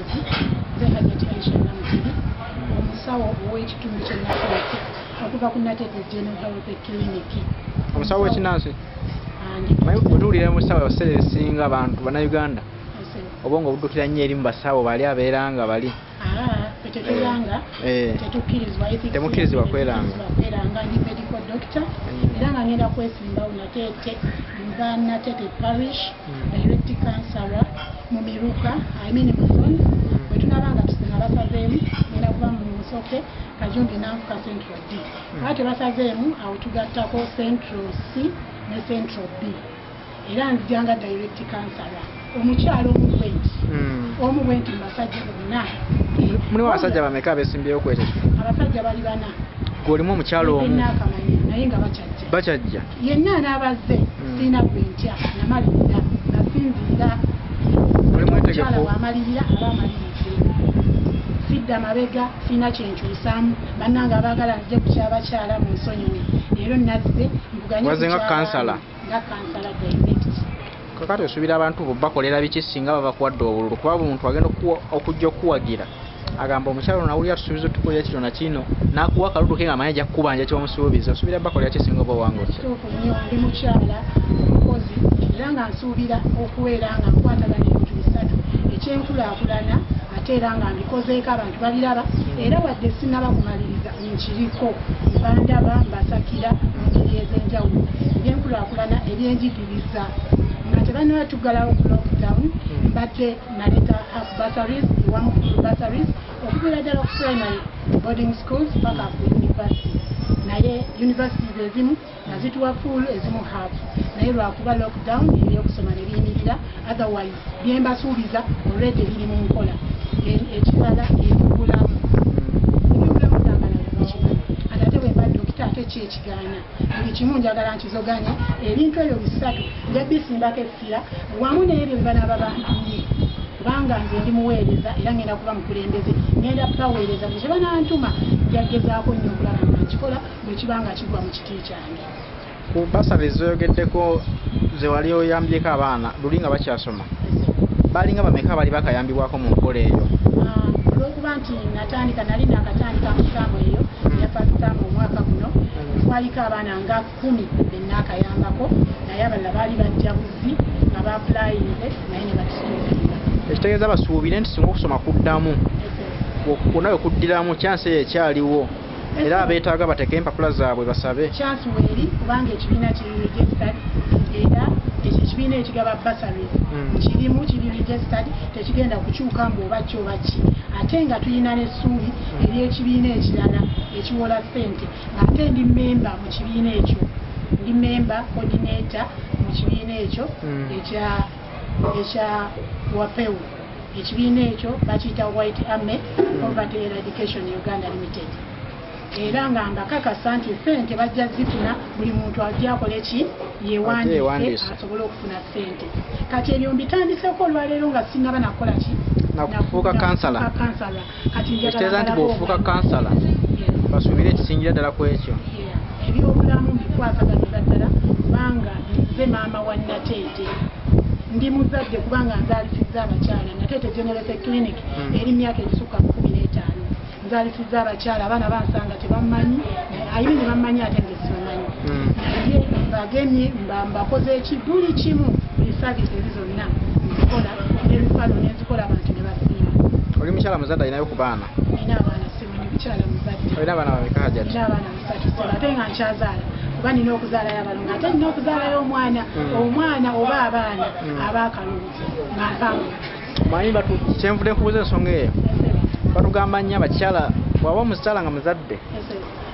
Mukozi ze Hajjati Aisha Namutiri omusawo ow'ekitundu kye Nateete okuva ku Nateete General Health Clinic. Omusawo w'ekinnansi manyi kutuulira musawo ebiseera ebisinga abantu bannayuganda obwongo buddukira nnyo eri mu basawo bali abeera nga bali temukkirizibwa kweranga ndi medical doctor era nga ngenda kwesimbawo Nateete nva Nateete parish direct counsellor mu Miruka mu zone bwe tunaba nga tusinga basazeemu ngenda kuba mu Musoke Kajumbi Nanfuka Central D ate basazeemu awo tugattako Central C ne Central B era nzijanga direct counsellor omukyalo omubwenti mu basajja bonna. Mulimu abasajja bameka abesimbyewo kwetyo? Abasajja bali 4. Gw'olimu omukyalo omu naye nga bakyajja yenna anaabazze sirina gwentya namalirira nasinziira omukyala bw'amalirira aba amaliridde sidda mabega sirina kyenkyusaamu bannange abaagala nzije ku kyabakyala mu nsonyiwe leero nazze waze nga kansala direct. Kakati osuubira abantu bo bakolera biki singa baba kuwadde obululu kuba omuntu agenda okujja okuwagira agamba omukyalo nawulira tusuubiza tukolera kino na kino n'akuwa akalulu ke nga amanyi ajja kukubanja kyomusuubiza osuubira bakolera ki singa oba owangudde? Kituufu nnyo ndi mukyala omukozi era nga nsuubira okubeera nga nkwatagana ebintu bisatu ekyenkulaakulana ate era nga mbikozeeko abantu babiraba era wadde sinaba kumaliriza nkiriko mbandaba mbasakira mu ngeri ez'enjawulo ebyenkulaakulana ebyenjigiriza nga tebanaba tuggalawo ku lockdown mbadde naleta bursaries bursaries okubeera ddala ku primary boarding schools paka ku university naye universities ezimu nazituwa full ezimu half naye lwakuba lockdown ebyokusoma ne biyimirira otherwise byembasuubiza already biri mu nkola ekirala ebibulamu ate bwemba dokita ate ki ekigaana buli kimu njagala nkizoganye ebintu ebyo bisatu nja bisimbako essira wamu n'ebyo bibanaba bantumye kubanga nze ndi muweereza era ngenda kuba mukulembeze ngenda kubaweereza bwe kibanantuma njagezaako nnyo okulaba nga nkikola bwe kibanga kigwa mu kiti kyange. Ku basale zoyogeddeko ze wali oyambyeko abaana luli nga bakyasoma balinga bameka bali bakayambibwako mu nkola eyo? Olw'okuba nti natandika nali nakatandika mu ttaamu eyo ya fasitaamu omwaka guno twaliko abaana nga 10 be naakayambako naye abalala baali bajjabuzi nga baapulayinze naye ne batusuubira. Ekitegeeza basuubire nti singa okusoma kuddamu nawe kuddiramu kyansi eyo ekyaliwo era abeetaaga bateeke empapula zaabwe basabe. Kyansi weeri kubanga ekibiina kiri registered era ekyo ekibiina ekigaba bursaries kirimu kiri registered tekigenda kukyuka mbu oba ki oba ki ate nga tulina n'essuubi ery'ekibiina ekirala ekiwola ssente ng'ate ndi memba mu kibiina ekyo ndi memba coordinator mu kibiina ekyo ekya wapewu ekibiina ekyo bakiyita White Army Poverty Eradication Uganda Limited era nga mbakakasa nti ssente bajja zifuna buli muntu ajja akole ki yewandiise asobole okufuna ssente kati ebyo mbitandiseeko olwaleero nga sinaba nakola ki nakufuuka kansala kati ekitegeeza nti bw'ofuuka kansala basuubire ekisingira ddala ku ekyo ebyobulamu mbikwasaganyiza ddala kubanga nze maama wa Nateete ndi muzadde kubanga nzaalisiza abakyala Nateete General Clinic eri myaka egisukka mu 15 nzaalisiza abakyala abaana bansanga tebammanyi ayini ne bammanyi ate nge sibamanyi naye mbagemye mbakoze eki buli kimu esaavisi ezi zonna nzikola n'ebifalo nenzikola abantu ne basiima. Oli mukyala muzadde alinayo ku baana? Nina abaana sibu ndi mukyala muzadde. Olina abaana bameka Hajjati? Nina abaana 3 ate nga nkyazaala kuba nina okuzaalayo abalongo ate nina okuzaalayo omwana oba abaana abaakalungi nga mpamu. Manyi kyenvudde nkubuuza ensonga eyo batugamba nnyo abakyala bw'aba omukyala nga muzadde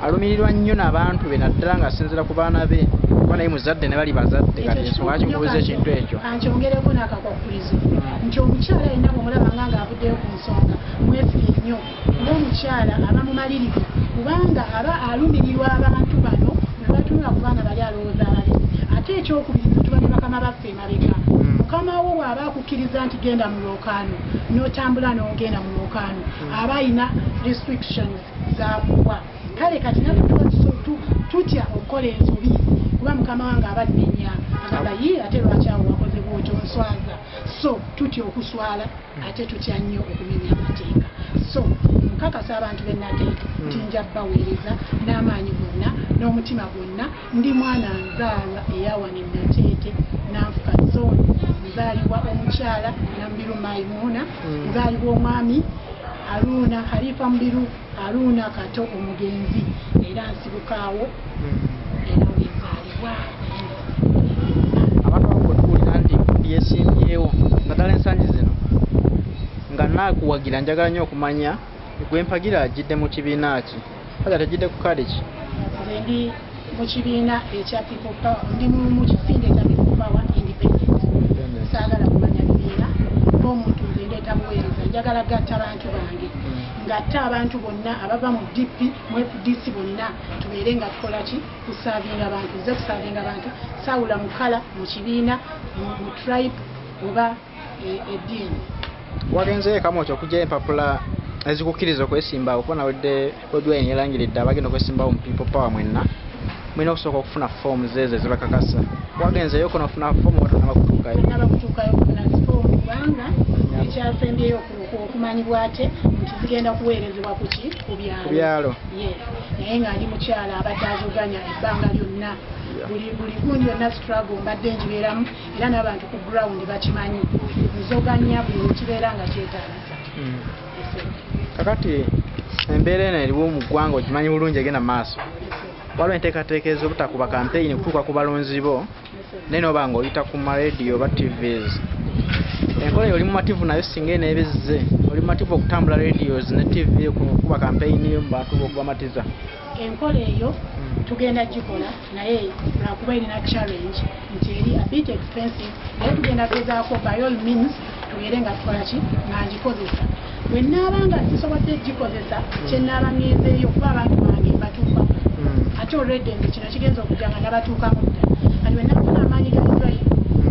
alumirirwa nnyo n'abantu be naddala ng'asinziira ku baana be kuba naye muzadde ne bali bazadde kati ensonga ki nkubuuza ekintu ekyo? Ankyongereko n'akakwakulizo nti omukyala yenna bw'omulaba ng'avuddeyo ku nsonga mwesige nnyo ng'omukyala aba mumalirivu kubanga aba alumirirwa abantu bano ne batunula ku baana bali alowooza abalezi ate ekyokubiri tuba ne bakama baffe emabega mukama wo bw'aba akukkiriza nti genda mu lwokaano n'otambula n'ogenda mu lwokaano aba ayina restrictions z'akuwa kale kati naffe tuba tutya okukola ensobi kuba mukama wange abadde nnya agamba ye ate lwaki awo wakoze bw'otonswaza so tutya okuswala ate tutya nnyo okumenya amateeka so nkakasa abantu bennateeka nti nja baweereza n'amaanyi gonna n'omutima gwonna ndi mwana nzaala eyawano Nateete nanfuka zooni nzaalibwa omukyala Nambiru Maimuna nzaalibwa omwami Aruna Halifa Mbiru Aruna Kato omugenzi era nsibukaawo era wenzaalibwa abantu bakutuulira nti yeesimbyewo naddala ensangi zino nga naakuwagira njagala nnyo okumanya gwe mpagira agidde mu kibiina ki ate tegidde ku kaadi ki nze ndi mu kibiina ekya People Power ndi mu kisinde ekya People Power Independent saagala kumanya bibiina ng'omuntu nze ndeeta buweereza njagala gatta abantu bange ngatta abantu bonna abava mu DP mu FDC bonna tubeere nga tukola ki kusaavinga abantu nze kusaavinga abantu saawula mu kala mu kibiina mu tribe oba eddiini wagenzeyo kamoki okugya empapula ezikukkiriza okwesimbawo kuba nawedde Odwine yerangiridde abagenda okwesimbawo mu People Power mwenna mulina okusooka okufuna foomu zeezo ezibakakasa wagenzeyo kono ofuna foomu watonnabakutuukayo nabakutuukayo okufuna foomu kubanga ekyasembyeyo okumanyibwa ate nti zigenda kuweerezebwa kuki ku byalo naye nga ndi mukyala abadde azoganya ebbanga lyonna buli gundi yonna struggle mbadde njibeeramu era n'abantu ku ground bakimanyi nzoganya buli wekibeera nga kyetaagisa kakati embeera eno eriwo mu ggwanga okimanyi bulungi egenda mu maaso waliwo enteekateeka ez'obutakuba kampeyini kutuuka ku balonzi bo naye noba nga oyita ku marediyo oba tvs enkola eyo oli mumativu nayo singa eneebezze oli mumativu okutambula radios ne tv okuba kampeyini mu bantu b'okubamatiza enkola eyo tugenda gikola naye lwakuba erina challenge nti eri a bit expensive naye tugenda gezaako by all means tubeere nga tukola ki nga ngikozesa bwe naaba nga sisobodde gikozesa kyenaaba ngenzeeyo kuba abantu bange mbatuukamu ate already nze kino kigenza okujja nga nabatuukamu dda kati bwe nafuna amaanyi ga drive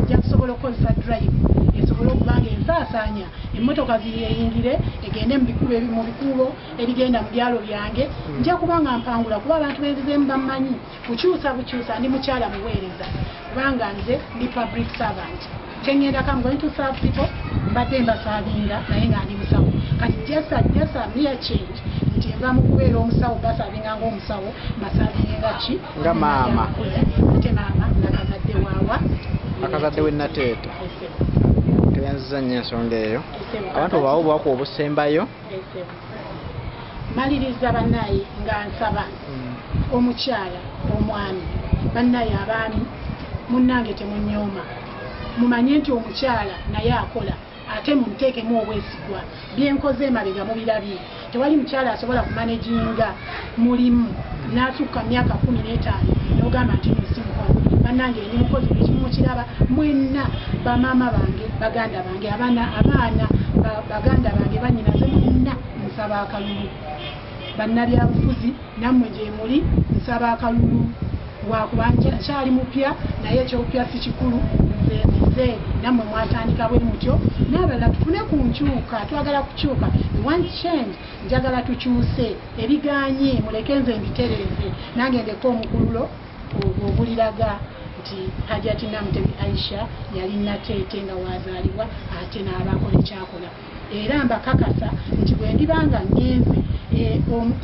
nja kusobola okukozesa drive esobole okuba nga ensaasaanya emmotoka ziyingire egende mu bikuubo ebigenda mu byalo byange nja kuba nga mpangula kuba abantu benzizeemu bammanyi kukyusa bukyusa ndi mukyala muweereza kubanga nze ndi public servant kyengenda I'm going to serve people mbadde mbasaavinga naye nga ndi musawo kati just a mere change nti nva mu kubeera omusawo basaavinga ng'omusawo mbasaavinga ki nga maama ate maama nakazadde waawa akazadde we Nateete tuyanziza nnyo ensonga eyo abantu bwawo bwakuwa obusembayo maliriza bannaye nga nsaba omukyala omwami bannaye abaami munnange temunyooma mumanye nti omukyala naye akola ate munteekemu obwesigwa byenkoze emabega mubirabye tewali mukyala asobola kumanejinga mulimu n'asukka myaka 15 n'ogamba nti nsimukozi bannange ndi mukozi ekimu mukiraba mwenna bamaama bange baganda bange abaana baganda bange banyinaze mwenna nsaba akalulu bannabyabufuzi nammwe gye muli nsaba akalulu wakubanja kyali mupya naye ekyopya si kikulu nze nammwe mwatandika bwe mutyo n'abalala tufune ku nkyuka twagala kukyuka one change njagala tukyuse ebiganye muleke nze mbitereeze nange ndeko omukululo obuliraga nti Hajati Namutebi Aisha yali Nateete nga wazaalibwa ate n'abakola ekyakola era mbakakasa nti bwe ndibanga ngenze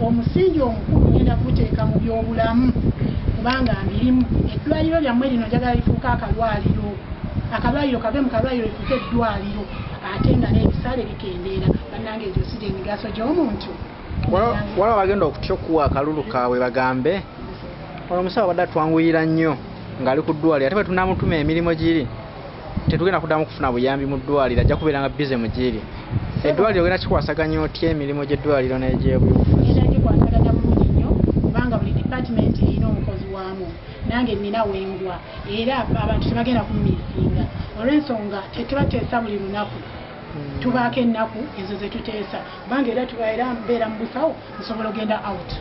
omusingi omukulu ngenda kuteeka mu byobulamu kubanga mbirimu eddwaliro lyammwe lino njagala lifuuka akalwaliro kave mu kalwaliro lifuuka eddwaliro ate nga n'ebisale bikendeera bannange egyo siri emigaso gy'omuntu wala bagenda okutya okuwa akalulu kaabwe bagambe olwo omusawo badde atwanguyira nnyo ng'ali ku ddwaliro ate bwe tunamutuma emirimu giri tetugenda kuddamu kufuna buyambi mu ddwaliro ajja kubeera nga bize mu giri eddwaliro genda kikwasaganya otya emirimu gy'eddwaliro n'egy'ebyobufuzi era gikwasaganya bulungi nnyo kubanga buli department erina omukozi waamu nange nina wengwa era abantu tebagenda kummiisinga olw'ensonga tetubateesa buli lunaku tubaako ennaku ezo zetuteesa kubanga era tubaera mbeera mu busawo nsobola ogenda out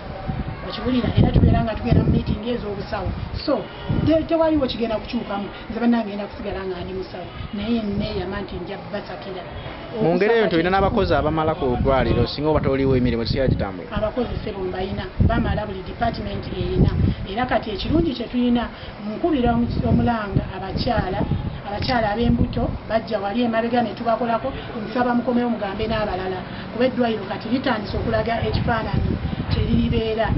okiwulira era tubeera nga tugenda mu meeting ez'obusawo so tewaliwo kigenda kukyukamu nze bannange ngenda kusigala nga ndi musawo naye neeyama nti nja basakira mu ngeri eyo nti olina n'abakozi abamala ku ddwaliro singa oba toliwo emirimu tesigala gitambula abakozi sebo mbalina bamala buli department erina era kati ekirungi kye tulina nkubira omulanga abakyala abakyala ab'embuto bajja wali emabega ne tubakolako, nsaba mukomewo mugambe n'abalala kuba eddwaliro kati litandise okulaga ekifaananyi kyeriribeera.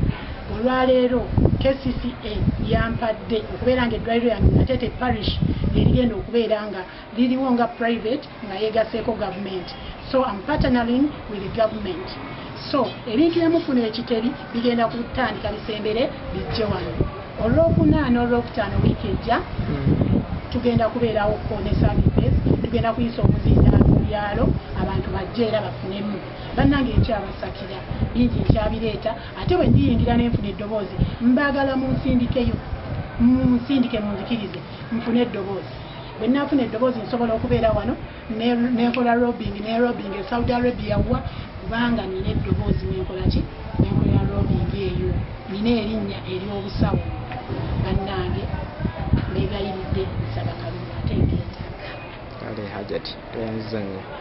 Olwaleero KCCA yampadde okubeera nga eddwaliro yange Gatete parish lirigenda okubeera nga liriwo nga private nga yegaseeko gavumenti. So I'm partnering with the government. So ebintu byemufuna ekiteri bigenda kutandika bisembere bijje wano. Olwokuna n'olwokutaano wiiki ejja tugenda kubeerawo kone services, tugenda kuyisa omuzindaalo mu byalo abantu bajje era bafunemu. Bannange ekyabasakira bingi nkyabireeta ate bwe ndiyingira n'enfuna eddoboozi mbaagala munsindikeyo munsindike munzikirize nfune eddoboozi. Bwe nnaafuna eddoboozi nsobola okubeera wano nenkola lobbying ne lobbying e Saudi Arabia wa kubanga nina eddoboozi nenkola ki nenkola lobbying eyo nina erinnya ery'obusawo. Bannange mbegayiridde nsaba Kalulu ate ngeetaaga. Kale Hajati twenzenga.